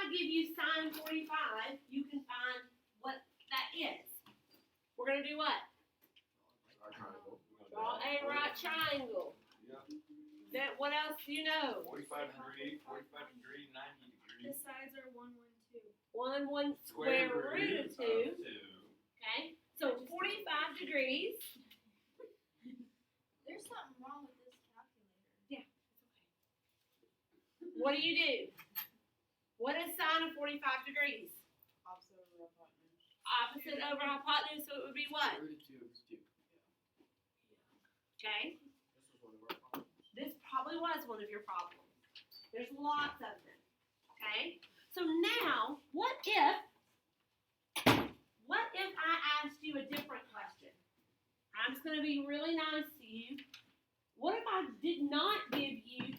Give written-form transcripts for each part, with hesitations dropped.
I give you sine 45, you can find what that is. We're going to do what? Draw a right triangle. Yep. That, what else do you know? 45 degree, 90 degrees. The sides are 1, 1, 2. 1 square root of 2. Okay, so 45 degrees. There's something wrong with this calculator. Yeah, it's okay. What do? What is sine of 45 degrees? Opposite over hypotenuse. Opposite over hypotenuse, so it would be what? Root of 2 is 2. Okay, This was one of our problems. this probably was one of your problems. There's lots of them. Okay, so now, what if I asked you a different question? I'm just going to be really nice to you. What if I did not give you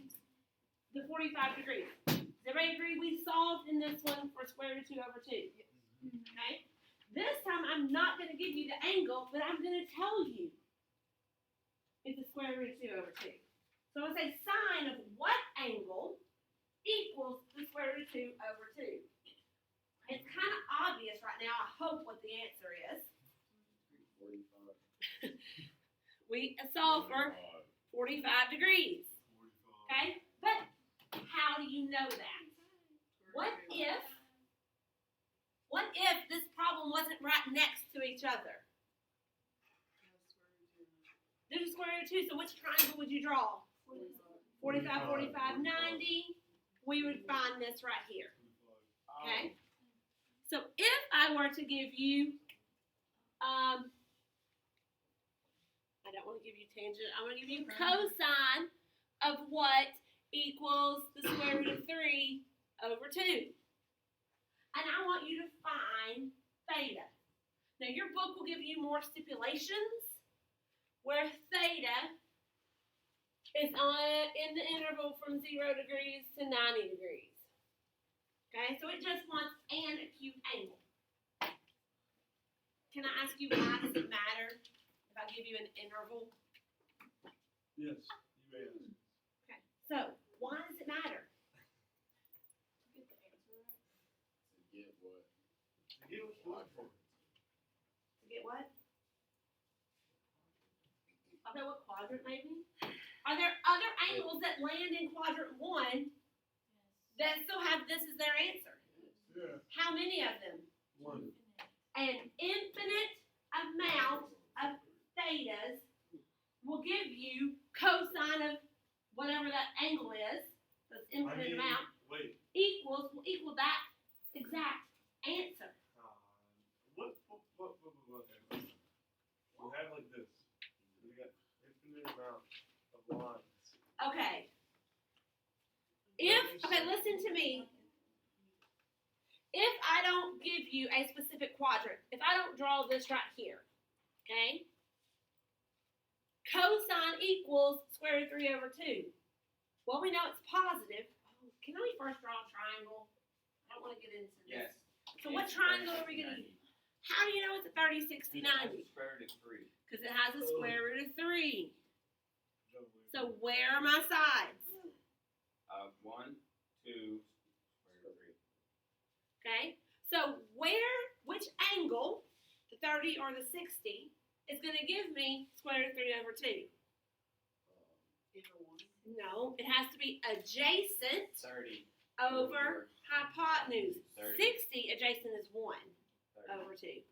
the 45 degrees? Does everybody agree we solved in this one for square root of 2 over 2? Okay? This time I'm not going to give you the angle, but I'm going to tell you it's the square root of 2 over 2. So I'm going to say sine of what angle equals the square root of 2 over 2? It's kind of obvious right now, I hope, what the answer is. 45. We solve for 45 degrees. Okay? But how do you know that? What if this problem wasn't right next to each other? There's a square root of 2, so which triangle would you draw? 45, 45, 90. We would find this right here. Okay? So if I were to give you, I don't want to give you tangent, I'm going to give you cosine of what equals the square root of 3 over 2. And I want you to find theta. Now your book will give you more stipulations where theta is in the interval from 0 degrees to 90 degrees. Okay, so it just wants an acute angle. Can I ask you why does it matter if I give you an interval? Yes, you may ask. Okay, so why does it matter? To get the answer right. To get what? To get what's good for it. To get what? Okay, what quadrant maybe? Are there other angles that land in quadrant 1 that still have this as their answer? Yeah. How many of them? One. An infinite amount of thetas will give you cosine of whatever that angle is, so it's infinite amount, Wait. will equal that exact answer. Okay. We have like this. We got infinite amount of lines. Okay, listen to me. If I don't give you a specific quadrant, if I don't draw this right here, okay? Cosine equals square root of 3 over 2. Well, we know it's positive. Oh, can we first draw a triangle? I don't want to get into this. Yes. So what triangle are we going to use? How do you know it's a 30, 60, 90? Square root of 3. Because it has a square root of 3. So where are my sides? 1, 2, square root of 3. Okay? So which angle, the 30 or the 60, is going to give me square root of 3 over 2? Either one. No, it has to be adjacent 30 over hypotenuse. 30. 60 adjacent is 1 30. over 2.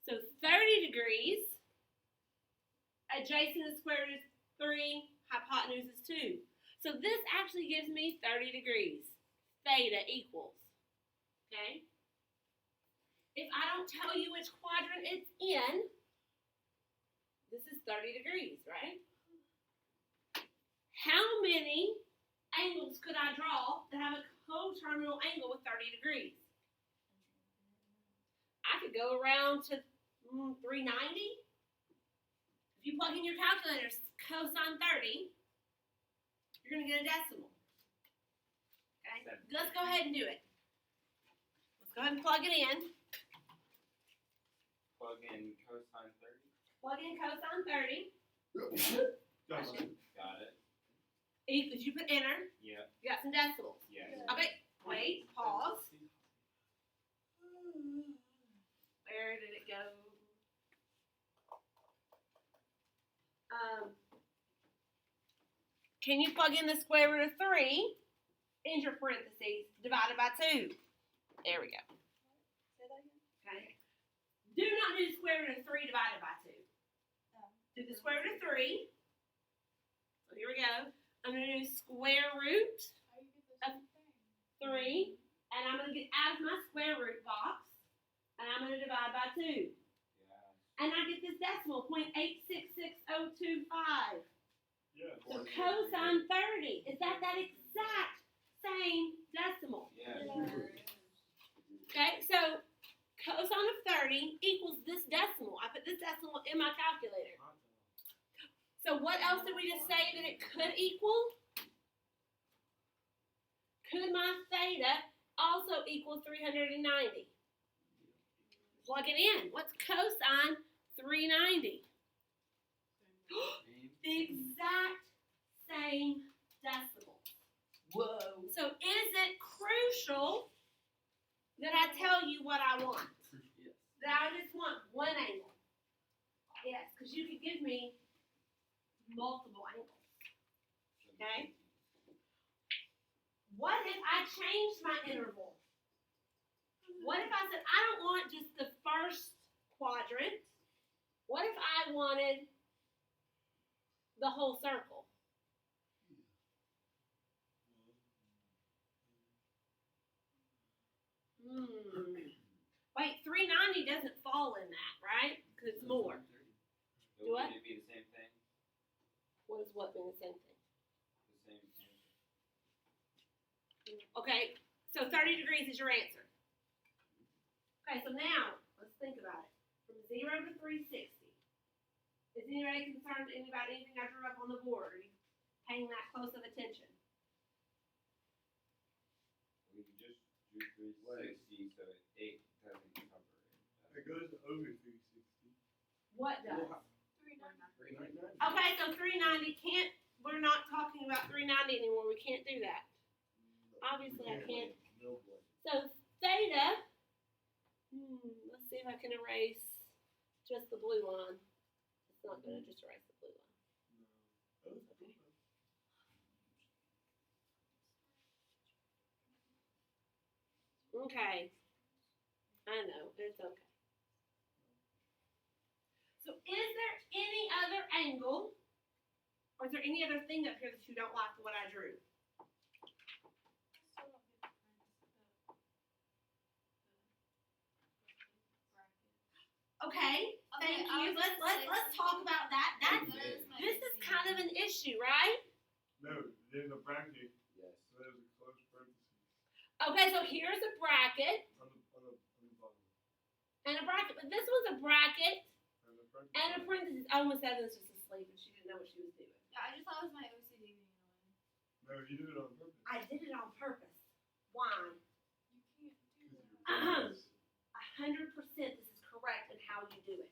So 30 degrees, adjacent is square root of 3, hypotenuse is 2. So this actually gives me 30 degrees. Theta equals. Okay? If I don't tell you which quadrant it's in, this is 30 degrees, right? How many angles could I draw that have a coterminal angle with 30 degrees? I could go around to 390. If you plug in your calculator cosine 30, you're going to get a decimal. Okay? Let's go ahead and do it. Let's go ahead and plug it in. Plug in cosine 30. Plug in cosine 30. Got it. Did you put enter? Yeah. You got some decimals. Yes. Okay, wait, pause. can you plug in the square root of 3 into your parentheses divided by 2? There we go. Say that again. Okay. Do not do the square root of 3 divided by 2. Do the square root of 3. So here we go. I'm going to do square root How you get the same thing? 3, and I'm going to get out of my square root box, and I'm going to divide by 2. Yeah. And I get this decimal, 0.866025. Yeah. So cosine 30 is that exact same decimal. Yeah. Okay, so cosine of 30 equals this decimal. I put this decimal in my calculator. So what else did we just say that it could equal? Could my theta also equal 390? Plug it in. What's cosine 390? The exact same decimal. Whoa. So is it crucial that I tell you what I want? Yes. That I just want one angle? Yes, because you could give me multiple angles. Okay? What if I changed my interval? What if I said I don't want just the first quadrant? What if I wanted the whole circle? Wait, 390 doesn't fall in that, right? Because it's more. Do what? Would it be the same thing? What does what mean the same thing? The same answer. Okay, so 30 degrees is your answer. Okay, so now, let's think about it. From 0 to 360. Is anybody concerned about anything I drew up on the board? Are you paying that close of attention? We just do 360, so it doesn't cover it. It goes over 360. What does? 390. 399. Okay, so 390 can't, we're not talking about 390 anymore. We can't do that. Obviously, I can't. No way. So theta, let's see if I can erase just the blue line. It's not going to just erase the blue line. No. Okay. I know, it's okay. So is there any other angle, or is there any other thing up here that you don't like what I drew? Still don't get the bracket. Okay, thank I you. was gonna say Let's talk about that. This is kind of an issue, right? No, there's a bracket. Yes. So there's a close parenthesis Okay, so here's a bracket on the bottom. and a bracket, but this one's a bracket And the parenthesis. and a parenthesis. I almost said this was asleep and she didn't know what she was doing. Yeah, I just thought it was my OCD being annoying. No, you did it on purpose. I did it on purpose. Why? You can't do Because that. you're 100% this is correct in how you do it.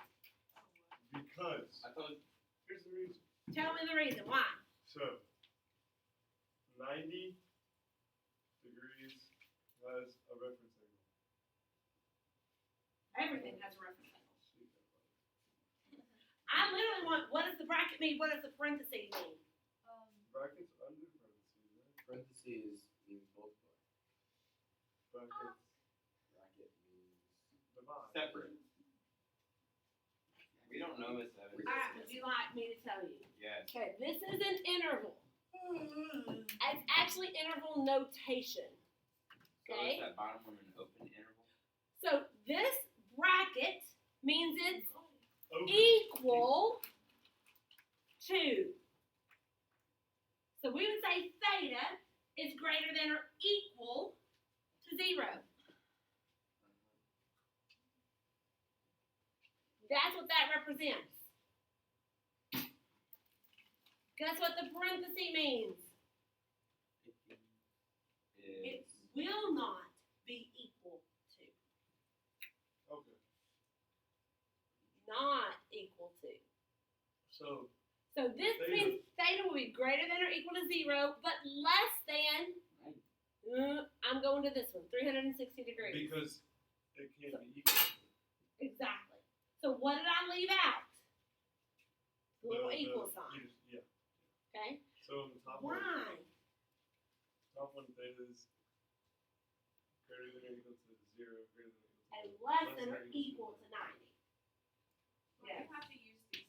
Because I thought here's the reason. Tell me the reason why. So 90 degrees has a reference angle. Everything has a reference angle. I literally want, what does the bracket mean? What does the parentheses mean? Brackets under parentheses, right? Parentheses means multiply. Brackets Bracket means divide. separate. We don't know Miss Evans. Alright, would you like me to tell you? Yes. Okay, this is an interval. It's actually interval notation. So Okay. is that bottom one an open interval? So this bracket means it's Over. equal to. So we would say theta is greater than or equal to 0. That's what that represents. Guess what the parenthesis means? It Is will not be equal to. Okay. Not equal to. So So this Theta. means theta will be greater than or equal to 0, but less than, I'm going to this one, 360 degrees. because it can't be equal. Exactly. So what did I leave out? The little The- equal the- sign. Yeah. Okay? So in the top one, Why? theta is greater than or equal to 0, greater than or equal to And less than or equal to 90. We have to use these.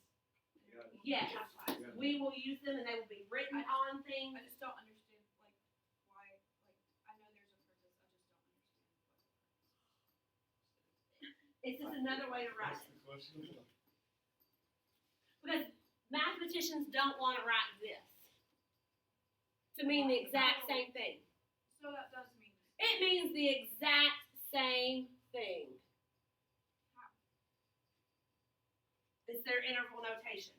Yes. We will use them and they will be written on things. I just don't understand, like, why, I know there's a purpose, I just don't understand It's just another way to write What's it. the question? Because mathematicians don't want to write this to mean the exact same thing. So that does mean. It means the exact same thing. How? It's their interval notation.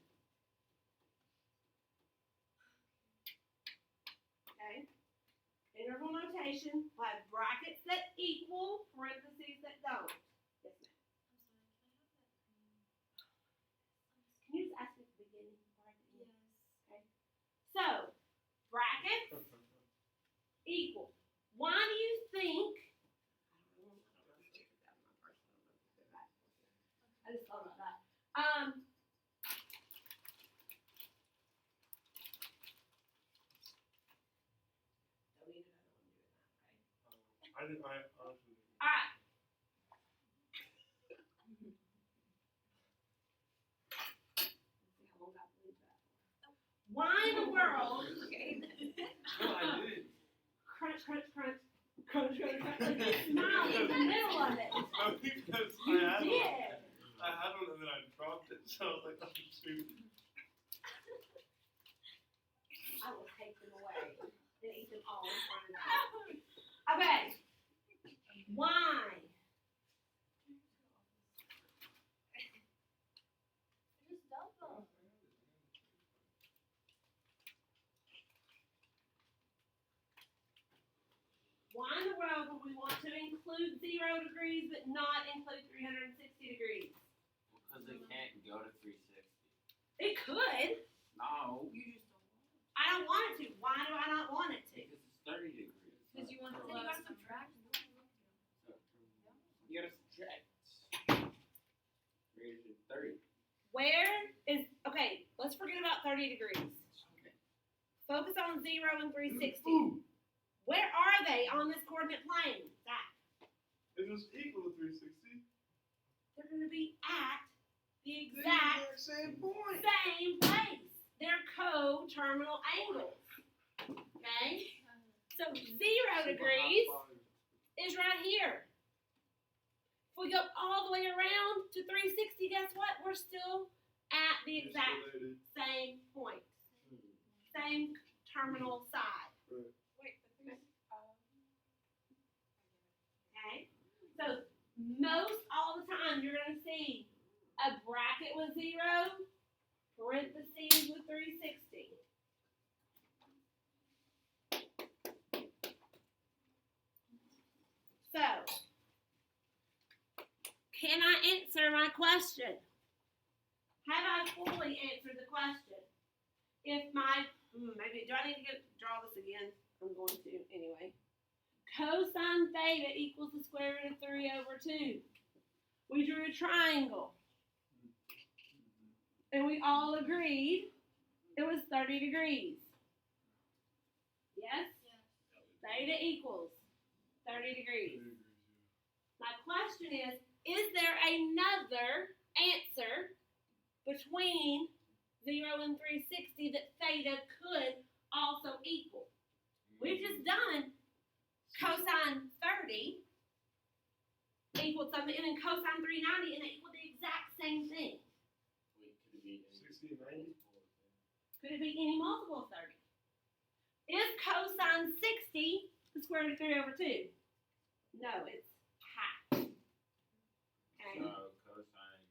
Okay? Interval notation will have brackets that equal, parentheses that don't. Yes, ma'am. Can you just ask me at the beginning before I get in? Yes. So, brackets equal. Why do you think? I just thought about that. Don't need another one doing that, okay? I honestly didn't. All right. Let's see how long I can leave that for. Why in the world? No, I didn't. Crunch, crunch, crunch, crunch, crunch, crunch. And you smiled in the middle of it. No, because You I had did. one. I had one and then I dropped it, so I was like, oh, shoot. I will take them away and eat them all in front of you. Okay. Why? Just double. Why in the world would we want to include 0 degrees but not include 360 degrees? Because they can't go to 360. It could. No. You just don't want it. I don't want it to. Why do I not want it to? Because it's 30 degrees. Because you want to. So, Then you gotta subtract. You gotta subtract. Greater than 30. Where is, okay, let's forget about 30 degrees. Okay. Focus on 0 and 360. Ooh, Where are they on this coordinate plane? Zach? it was equal to 360. They're going to be at the The exact same point. same place. They're co-terminal angles. Okay? So 0 degrees is right here. If we go all the way around to 360, guess what? We're still at the exact same point. Same terminal side. Wait, but Okay? So most all the time you're going to see a bracket with 0, parentheses with 360. So, can I answer my question? Have I fully answered the question? If my, maybe, do I need to draw this again? I'm going to anyway. Cosine theta equals the square root of 3 over 2. We drew a triangle. And we all agreed it was 30 degrees. Yes? Theta equals 30 degrees. My question is there another answer between 0 and 360 that theta could also equal? We've just done cosine 30 equaled something, and then cosine 390, and it equaled the exact same thing. Wait, could it be 60 and 90? Could it be any multiple of 30? Is cosine 60 the square root of 3 over 2? No, it's half. Okay. So, cosine.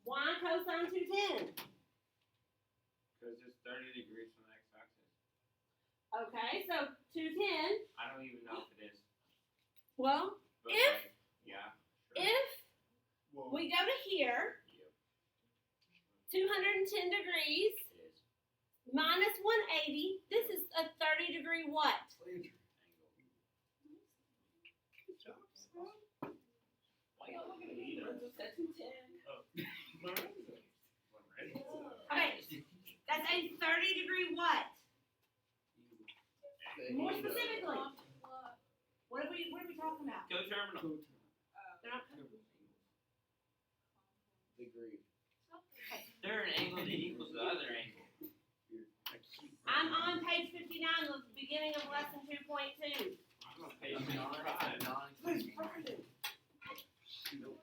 Why cosine 210? Because it's 30 degrees from the x-axis. Okay, so 210, I don't even know if it is. well, But If- like, yeah. Sure. if Whoa. we go to here, Yep. 210 degrees It is. minus 180, this is a 30 degree what? Angle. Good job, son. Why y'all looking at me? I just said 210. Oh. One right? Okay, As a 30-degree what? More specifically. What are we talking about? Coterminal. They're not- Degree. They're an angle that equals the other angle. I'm on page 59, the beginning of lesson 2.2. I'm on page 95. Reference angle.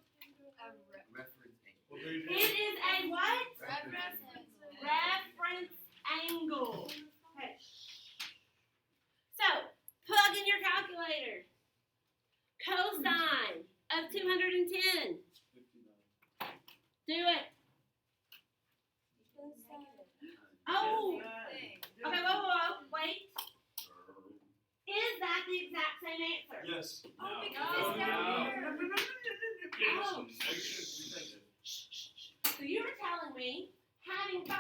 Well, there you It go. is a what? Reference Reference angle. Okay. So, plug in your calculator. Cosine of 210. 59. Do it. Oh. Okay, whoa, wait. Is that the exact same answer? Yes. Oh, because No, it's down no. here. Oh. So you were telling me having $5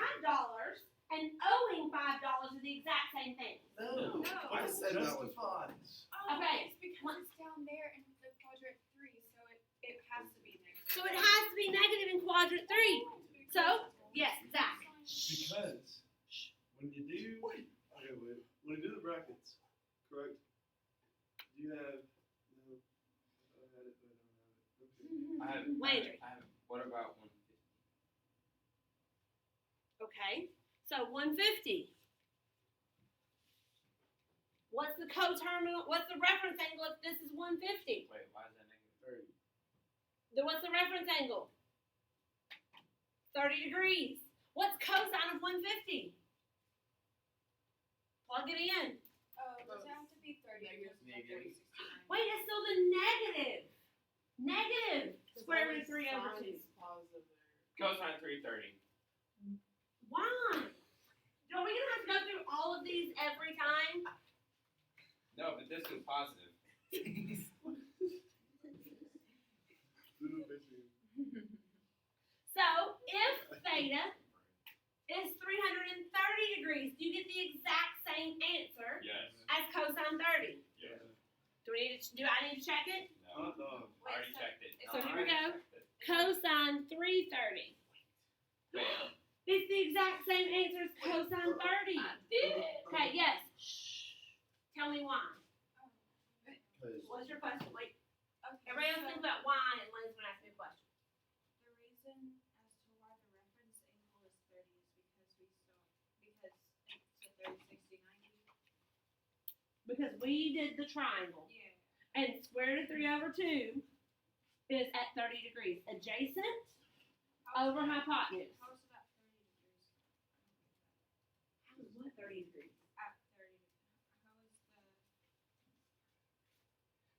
and owing $5 is the exact same thing. No. No. I said that was justifies. Oh, Okay. it's because it's down there in the quadrant 3, so it has to be negative. So it has to be negative in quadrant 3. So, yes, Zach. Because when you do when you do the brackets, correct? You have no. I had it, but I don't have it. Okay. Landry. What about 150? Okay. So 150. What's the coterminal? What's the reference angle if this is 150? Wait, why is that negative? 30. What's the reference angle? 30 degrees. What's cosine of 150? Plug it in. Oh, does it have to be 30? Because it's like Negative. 30, 69. Wait, it's still the negative. Negative square root of 3 over 2. Cosine 330. Why? Are we gonna have to go through all of these every time? No, but this was positive. Little bitchy. So if theta is 330 degrees, do you get the exact same answer Yes. as cosine 30? Yes. Do I need to check it? No. Hot dog. I already checked it. So here we I already go. checked it. Cosine 330. Bam. It's the exact same answer as cosine 30. did. Okay, yes. Shh. Tell me why. Because What's your question? Wait, Okay, everybody else so think about why, and Lynn's gonna ask me a question. the reason as to why the reference angle is 30 is because it's a 30, 60, 90. Because we did the triangle, Yeah. and square root of 3 over 2 is at 30 degrees. Adjacent over hypotenuse. How is it at 30 degrees? How is what 30 degrees? At 30. How is the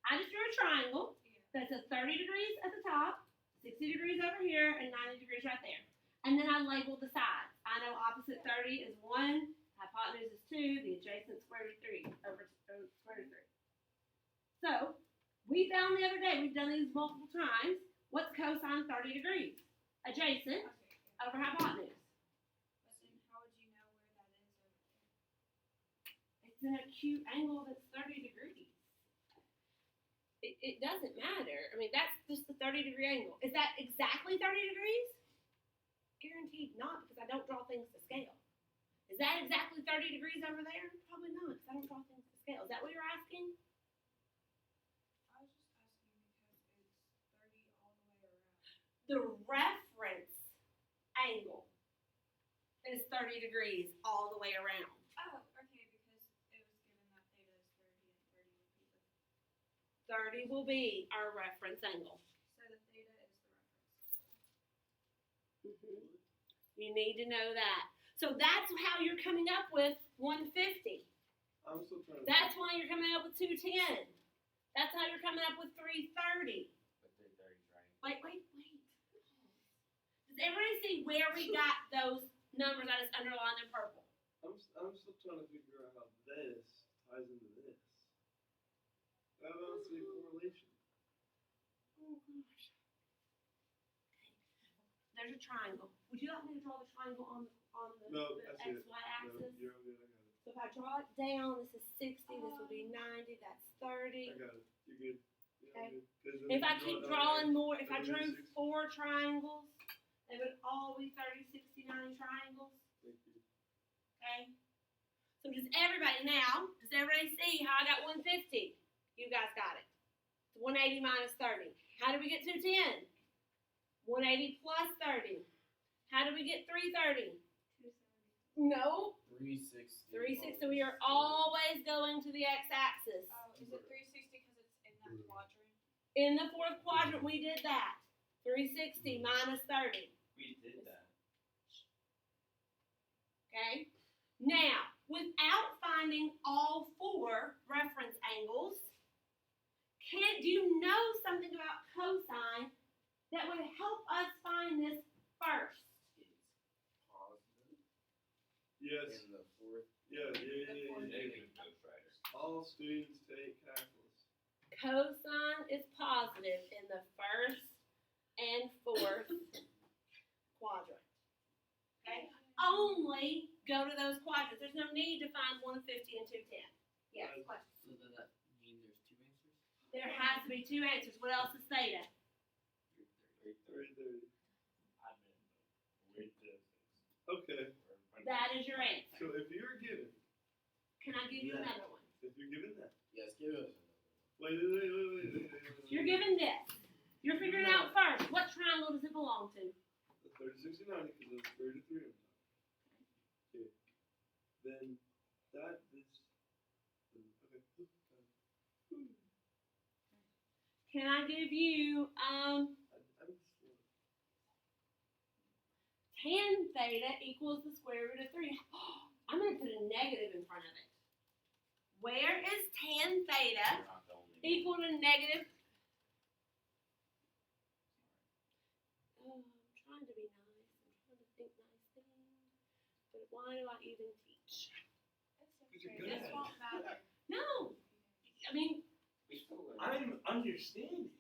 I just drew a triangle that's at 30 degrees at the top, 60 degrees over here, and 90 degrees right there. And then I labeled the sides. I know opposite 30 is 1, hypotenuse is 2, the adjacent square root of 3 over square root of 3. So, we found the other day, we've done these multiple times, what's cosine 30 degrees? Adjacent Okay, yeah. over hypotenuse. But then how would you know where that is over there? It's an acute angle that's 30 degrees. It doesn't matter. I mean, that's just the 30-degree angle. Is that exactly 30 degrees? Guaranteed not, because I don't draw things to scale. Is that exactly 30 degrees over there? Probably not, because I don't draw things to scale. Is that what you're asking? I was just asking because it's 30 all the way around. The reference angle is 30 degrees all the way around. Oh, okay, because it was given that theta is 30 30 and 30 would be the. will be our reference angle. So the theta is the reference. You need to know that. So that's how you're coming up with 150. I'm still trying to. That's why you're coming up with 210. That's how you're coming up with 330. But 330 is right. Wait. Does everybody see where we got those numbers I just underlined in purple? I'm still trying to figure out how this ties into this. I don't see a correlation. Oh gosh. There's a triangle. Would you like me to draw the triangle on the No, I see it. XY No, axis? you're all good. I got it. So if I draw it down, this is 60, this will be 90, that's 30. I got it. You're good. You're all Okay. good. 'Cause then If I you keep draw it drawing out more, if I That'll be drew 60. 4 triangles, they would all be 30, 60, 90 triangles. there. Thank you. Okay? So does everybody see how I got 150? You guys got it. It's 180 minus 30. How do we get 210? 180 plus 30. How do we get 330? No. 360. 360. So we are always going to the x-axis. Oh, is it 360 because it's in that quadrant? In the fourth quadrant, we did that. 360 minus 30. We did that. Okay? Now, without finding all four reference angles, do you know something about cosine that would help us find this first? It's positive. Yes. In the fourth. Yeah. Negative Ghost Rider. All students take calculus. Cosine is positive in the first and fourth quadrant. Okay? Only go to those quadrants. There's no need to find 150 and 210. Yes, question. So does that mean there's two answers? There has to be two answers. What else is theta? 330. I meant with this. Okay. That is your answer. So if you're given, Can I give you another one? if you're given that, Yes, give us another one. wait. You're given this. You're figuring out first. What triangle does it belong to? The 30, 60, 90, because it's 33 on top. Okay. Then that is. Okay. Can I give you I'm slow. tan theta equals the square root of 3? I'm going to put a negative in front of it. Where is tan theta You're not the only one. equal to negative? Oh, I'm trying to be nice. I'm trying to think nice things. But why do I even teach? Because you're This good. won't matter. No. I mean, We still learn. I'm understanding. It's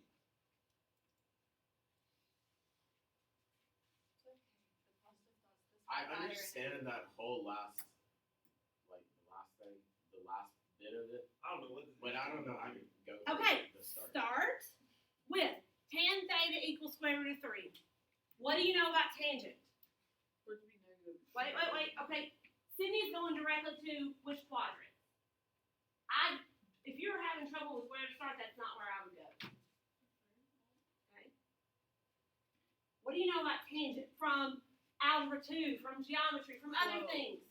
okay. The positive thoughts. This I won't matter. understand that whole last, like the last thing, the last bit of it, I don't know what this but I don't know how to go. Okay, The start. start with tan theta equals square root of 3. What do you know about tangent? Would be negative. Wait. Okay. Sydney's going directly to which quadrant? If you're having trouble with where to start, that's not where I would go. Okay. What do you know about tangent from algebra 2, from geometry, from other Slope. things?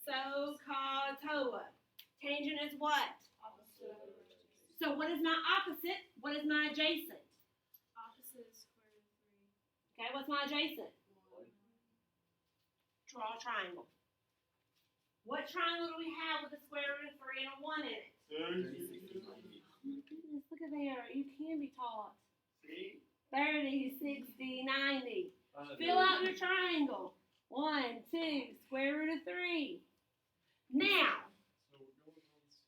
So, cos, TOA. Tangent is what? Opposite. So what is my opposite? What is my adjacent? Opposite is square root of 3. Okay, what's my adjacent? 1. Draw a triangle. What triangle do we have with a square root of 3 and a 1 in it? 30, 60, 90. Oh my goodness, look at there. You can be taught. See? 30, 60, 90. Fill out your triangle. 1, 2, square root of 3. Now, So we're going on 60.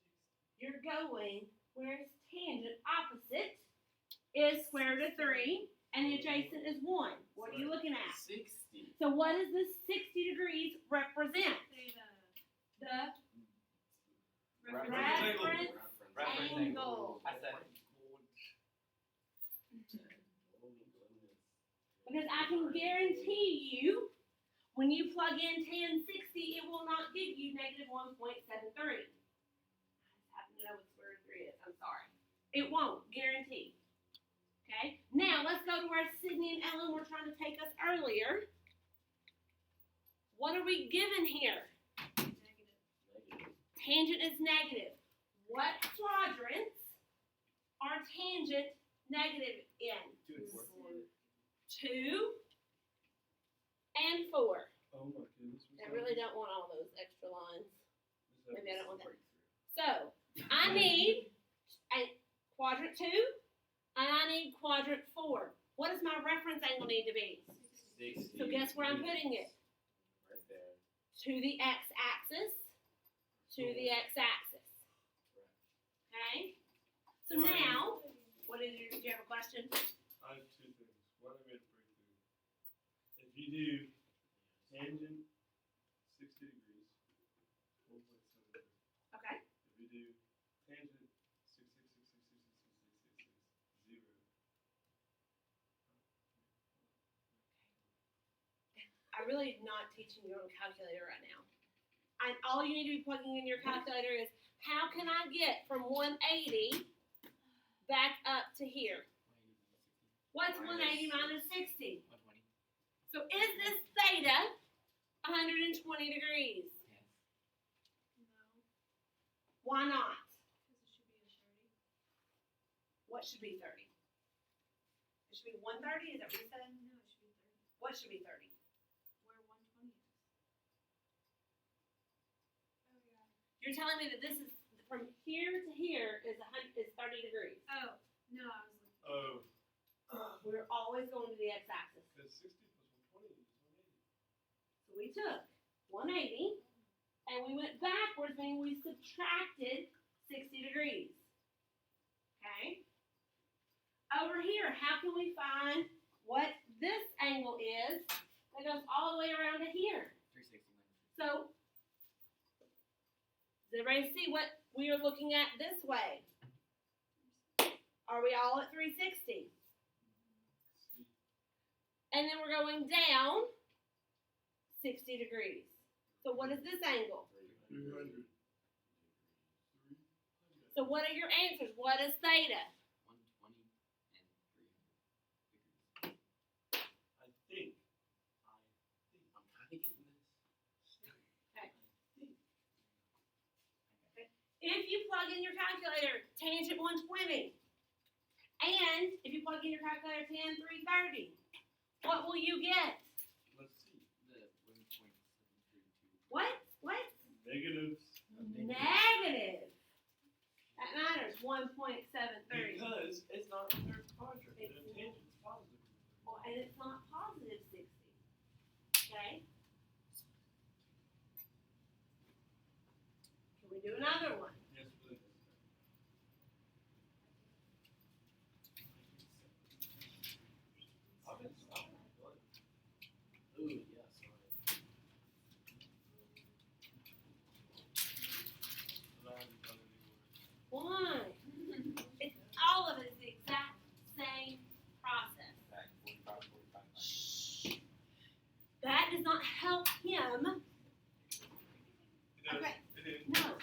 you're going, where's tangent opposite is square root of 3, and the adjacent is 1. What are you looking at? 60. So what does this 60 degrees represent? Theta. The Reference reference Reference angle. I said. Because I can guarantee you, when you plug in tan 60, it will not give you negative 1.73. I just happen to know what square root of 3 is. I'm sorry. It won't, guarantee. Okay? Now, let's go to where Sydney and Ellen were trying to take us earlier. What are we given here? Negative. Tangent is negative. What quadrants are tangent negative in? 2 and 4. 2 and 4. Oh my goodness. I really don't want all those extra lines. Maybe I don't want that. Breakthrough. So, I need a quadrant 2, and I need quadrant 4. What does my reference angle need to be? 60. So guess where I'm putting it? Right there. To the x-axis. To the x-axis. Okay? So now, do you have a question? I have two things. One, I made a breakthrough. If you do tangent 60 degrees, 1.7. Okay. If you do tangent 6, 0. I'm really not teaching you on a calculator right now. And all you need to be plugging in your calculator is, how can I get from 180 back up to here? What's 180 minus 60? 120. So is this theta 120 degrees? Yes. No, Why not? because it should be a 30. What should be 30? It should be 130, is that what you said? No, it should be 30. What should be 30? Where 120 is. Oh yeah. You're telling me that this is, from here to here is 30 degrees. Oh no, I was looking. Oh, We're always going to the x-axis. because 60 plus 120 is 180. So we took 180 and we went backwards, meaning we subtracted 60 degrees. Okay? Over here, how can we find what this angle is that goes all the way around to here? 360 minus. So, does everybody see what we are looking at this way? Are we all at 360? And then we're going down 60 degrees. So what is this angle? 300. So what are your answers? What is theta? 120 and 300 degrees. I think. I'm kind of getting this. If you plug in your calculator, tangent 120, and if you plug in your calculator tan 330, what will you get? Let's see. The 1.732. What? What? Negatives. Negative. That matters. 1.73. Because it's not the third quadrant. The It's- tangent's positive. Well, and it's not positive 60. Okay? Can we do another one? Yes, please. I've been Ooh, yeah, sorry. Why? It's all of it is the exact same process. Back 45, 45. Shh. That does not help him. Okay. It is. No.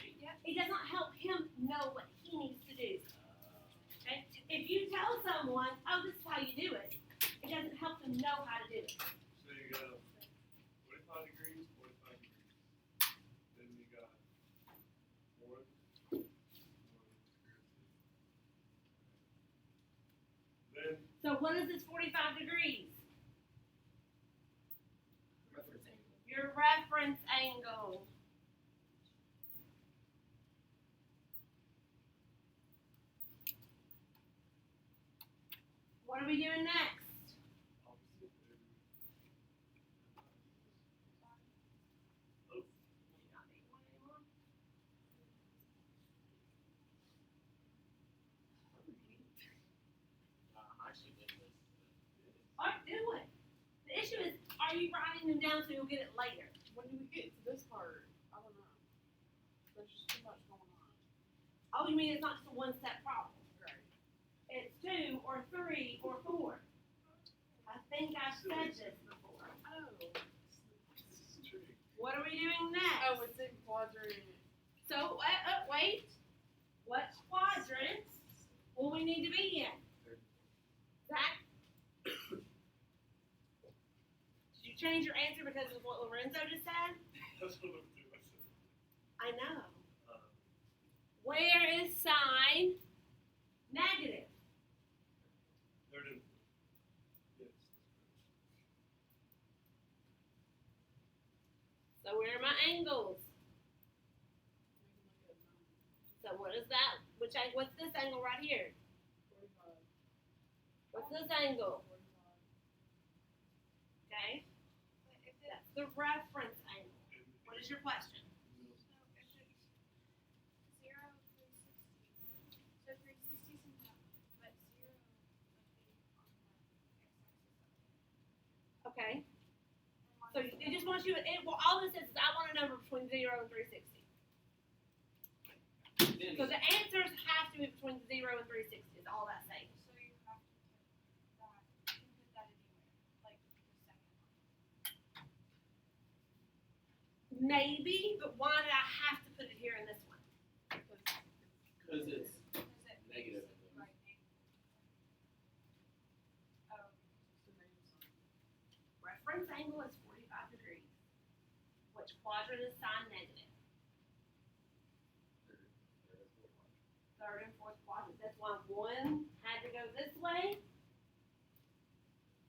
It does not help him know what he needs to do. Okay? If you tell someone, oh, this is how you do it, it doesn't help them know how to do it. So you got 45 degrees, 45 degrees. Then you got one. Then So what is this 45 degrees? Reference angle. Your reference angle. What are we doing next? opposite. I'm actually getting this. What do it? The issue is, are you writing them down so you'll get it later? When do we get to this part? I don't know. There's just too much going on. Oh, you mean it's not just a one-step problem? Right. It's 2 or 3 or 4. I think I've said this before. Oh. This is Trig. What are we doing next? Oh, it's in quadrant. So, wait. What quadrant will we need to be in? Zach? Did you change your answer because of what Lorenzo just said? That's what I'm doing. I know. Um, Where is sign negative? Third and yes. So where are my angles? We can look at So what is that? What's this angle right here? 45. What's this angle? 45. Okay, But if it, that's the reference angle. What is your question? no, if it's 0, 360. So 360 is in that, but 0 would be on the x-axis. Okay, And so it just wants you. Well, all this is I want a number between 0 and 360. Then So the answers have to be between 0 and 360. Is all that's saying. So you have to put that. You can put that anywhere, like the second one. Maybe, but why did I have to put it here in this one? Cause it's negative. Right angle. Oh, Reference angle is 45 degrees. Which quadrant is sign negative? Third and fourth quadrant. That's why one had to go this way.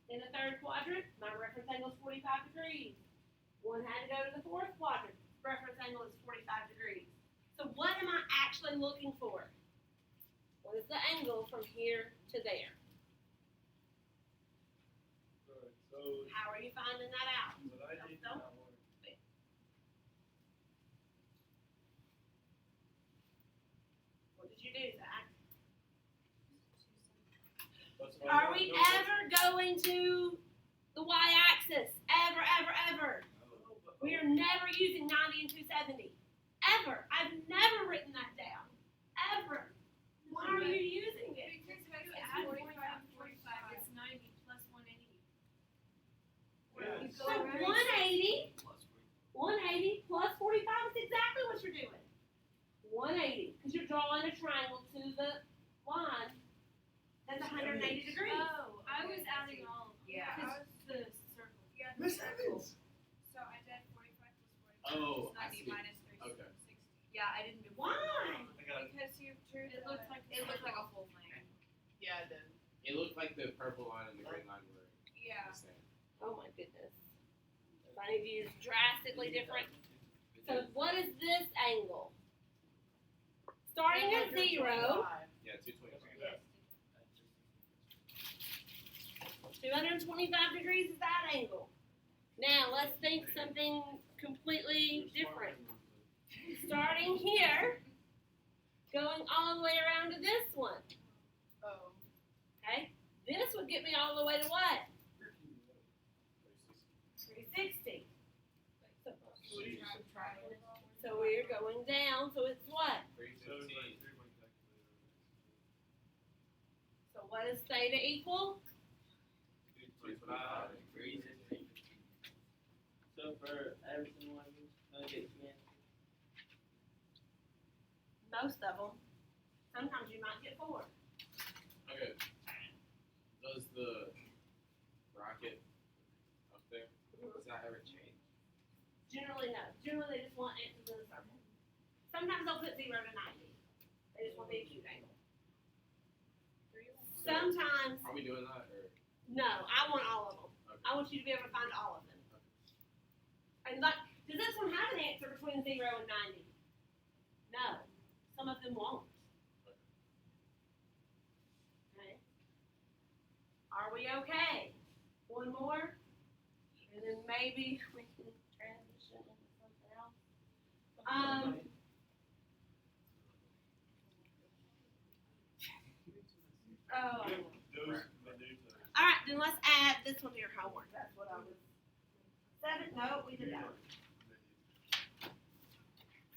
In the third quadrant, my reference angle is 45 degrees. One had to go to the fourth quadrant. Reference angle is 45 degrees. So what am I actually looking for? What is the angle from here to there? Alright, so How are you finding that out? what I need to Don't- know. What did you do, Zach? That's why Are I we know ever going to the y-axis? Ever, ever, ever. We are never using 90 and 270. Ever. I've never written that down. Ever. Why are you using it? because when you add 45 and 45, it's 90 plus 180. Yeah, You it's- go So around 180, Plus 180 plus 45 is exactly what you're doing. 180, because you're drawing a triangle to the line that's 180 degrees. Oh, I was adding all of them. Yeah. I was the circle. Yeah, the Miss circle. Evans! So I did 45 plus 45. Oh, which is I 90 see. minus 360. Okay. Yeah, I didn't do. Why? I got it. Because you drew It looked like a full thing. Yeah, it did. It looked like the purple line and the green line were Yeah. the same. Oh my goodness. Mine of you is drastically different. So what is this angle? Starting at 0, Yeah, 225. Yes. 225 degrees is that angle. Now let's think something completely different. Starting here, going all the way around to this one. Oh. Okay? This would get me all the way to what? 360. So we're going down, so it's what? 315. So what does theta equal? 225. So for every single one, you're gonna get two answers. Most of them. Sometimes you might get 4. Okay. Does the bracket up there, does that ever change? Generally, no. Generally, they just want answers in a circle. Sometimes they'll put 0 to 90. They just want the acute angle. Sometimes, Are we doing that or? no, I want all of them. Okay. I want you to be able to find all of them. And like, does this one have an answer between 0 and 90? No. Some of them won't. Okay. Are we okay? One more? And then maybe we can transition into something else. Oh. Those All right, then let's add this one to your homework. That's what I was. 7. No, we did that one.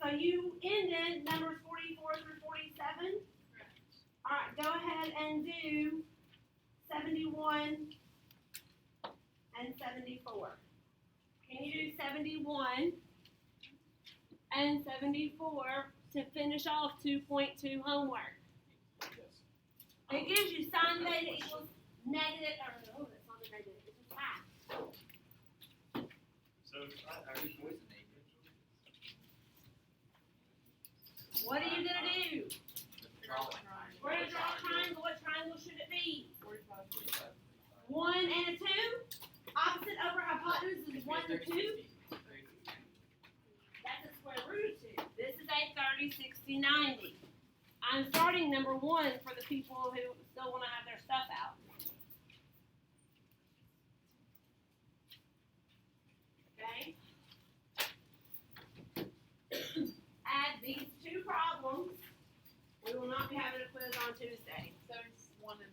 So you ended numbers 44 through 47. All right, go ahead and do 71 and 74. Can you do 71 and 74 to finish off 2.2 homework? Yes. It gives you sine theta equals negative, or no, that's not a negative, it's just half. So What are you gonna do? We're gonna draw a triangle. What triangle should it be? 1 and a 2? Opposite over hypotenuse is 1 and 2? That's a square root of 2. This is a 30, 60, 90. I'm starting number 1 for the people who still want to have their stuff out. Okay? Add these two problems. We will not be having a quiz on Tuesday. 71 and